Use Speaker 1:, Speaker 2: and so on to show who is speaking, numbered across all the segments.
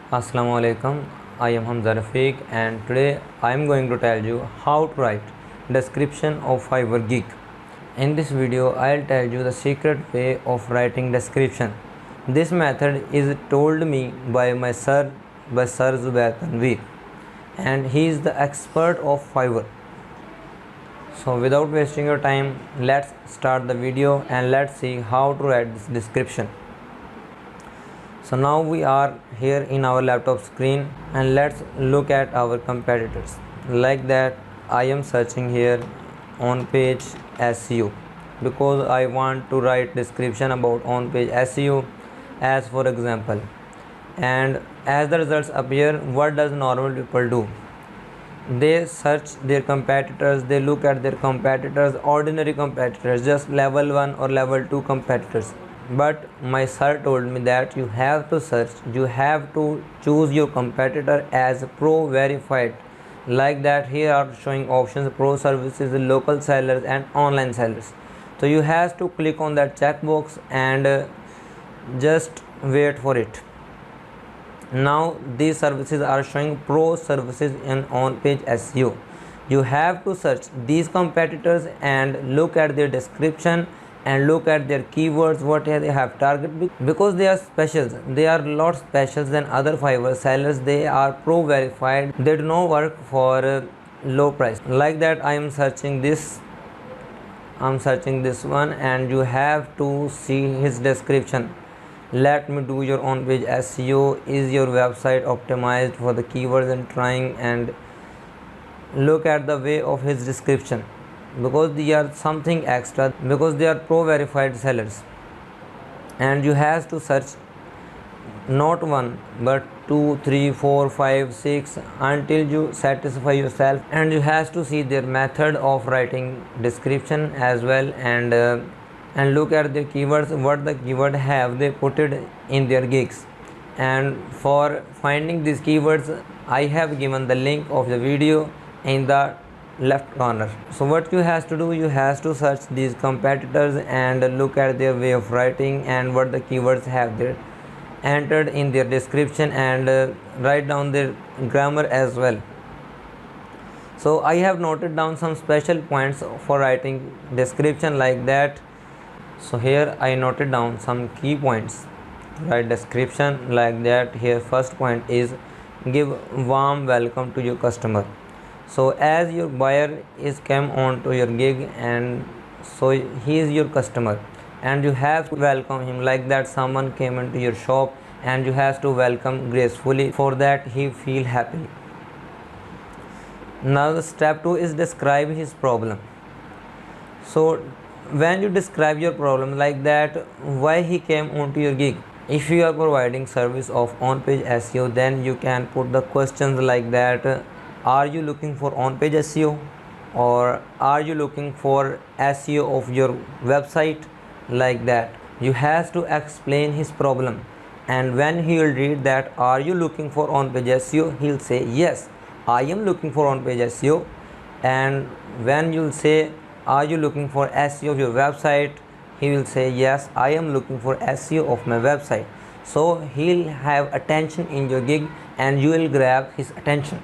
Speaker 1: Assalamu alaikum. I am Hamza Rafiq and today I am going to tell you how to write description of Fiverr gig. In this video I'll tell you the secret way of writing description. This method is told me by my sir Zubair Tanveer, and he is the expert of Fiverr. So without wasting your time, let's start the video and let's see how to write this description. So now we are here in our laptop screen and let's look at our competitors. Like that, I am searching here on page SEO because I want to write description about on page SEO as for example. And as the results appear, what does normal people do? They search their competitors, they look at their competitors, ordinary competitors, just level 1 or level 2 competitors. But my sir told me that you have to search, you have to choose your competitor as pro verified. Like that, here are showing options: pro services, local sellers and online sellers. So you have to click on that checkbox and just wait for it. Now these services are showing pro services in on page SEO. You have to search these competitors and look at their description and look at their keywords, what they have targeted, because they are specials. They are lot specials than other Fiverr sellers. They are pro verified. They do not work for low price. Like that, I am searching this. I'm searching this one and you have to see his description. Let me do your on page SEO. Is your website optimized for the keywords and trying, and look at the way of his description, because they are something extra, because they are pro verified sellers. And you have to search not one but 2, 3, 4, 5, 6 until you satisfy yourself. And you have to see their method of writing description as well, and look at their keywords, what the keyword have they put it in their gigs. And for finding these keywords, I have given the link of the video in the left corner. So what you have to do, you have to search these competitors and look at their way of writing and what the keywords have there entered in their description, and write down their grammar as well. So I have noted down some special points for writing description like that. So here I noted down some key points to write description like that. Here first point is give warm welcome to your customer. So as your buyer is came on to your gig, and so he is your customer and you have to welcome him like that. Someone came into your shop and you have to welcome gracefully, for that he feel happy. Now the step 2 is describe his problem. So when you describe your problem like that, why he came onto your gig. If you are providing service of on page SEO, then you can put the questions like that. Are you looking for on page SEO, or are you looking for SEO of your website? Like that, you have to explain his problem, and when he will read that are you looking for on page SEO, he'll say yes, I am looking for on page SEO. And when you'll say are you looking for SEO of your website, he will say yes, I am looking for SEO of my website. So he'll have attention in your gig and you will grab his attention.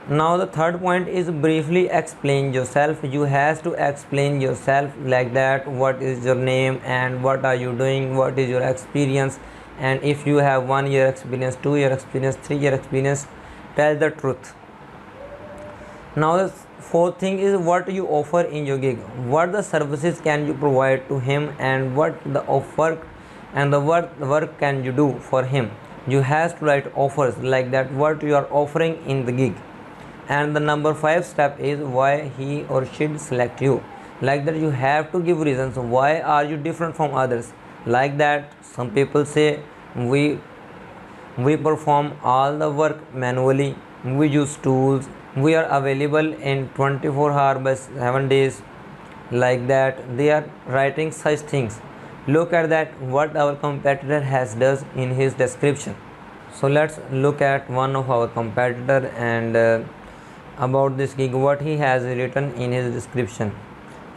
Speaker 1: Now the third point is briefly explain yourself. You have to explain yourself like that. What is your name and what are you doing, what is your experience, and if you have 1 year experience, 2 year experience, 3 year experience, tell the truth. Now the fourth thing is what you offer in your gig. What the services can you provide to him, and what the offer and the work can you do for him. You have to write offers like that, what you are offering in the gig. And the number 5 step is why he or she select you. Like that, you have to give reasons why are you different from others. Like that, some people say we perform all the work manually, we use tools, we are available in 24 hours by 7 days. Like that, they are writing such things. Look at that, what our competitor has does in his description. So let's look at one of our competitor and about this gig, what he has written in his description.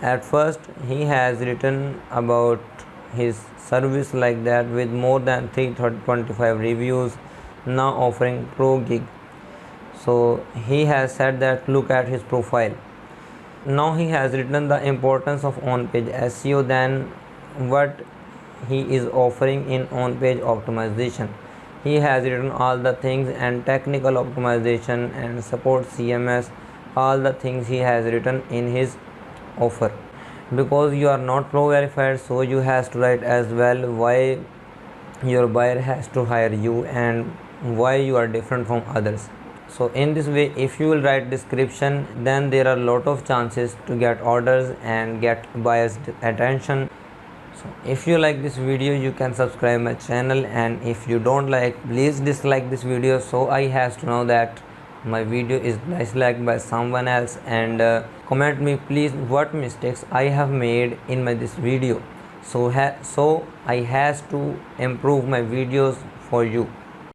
Speaker 1: At first he has written about his service like that with more than 325 reviews, now offering pro gig. So he has said that look at his profile. Now he has written the importance of on-page SEO than what he is offering in on-page optimization. He has written all the things and technical optimization and support CMS, all the things he has written in his offer. Because you are not pro verified, so you has to write as well why your buyer has to hire you and why you are different from others. So in this way, if you will write description, then there are a lot of chances to get orders and get buyers attention. So if you like this video, you can subscribe my channel, and if you don't like, please dislike this video so I has to know that my video is disliked by someone else, and comment me please what mistakes I have made in this video, so I has to improve my videos for you.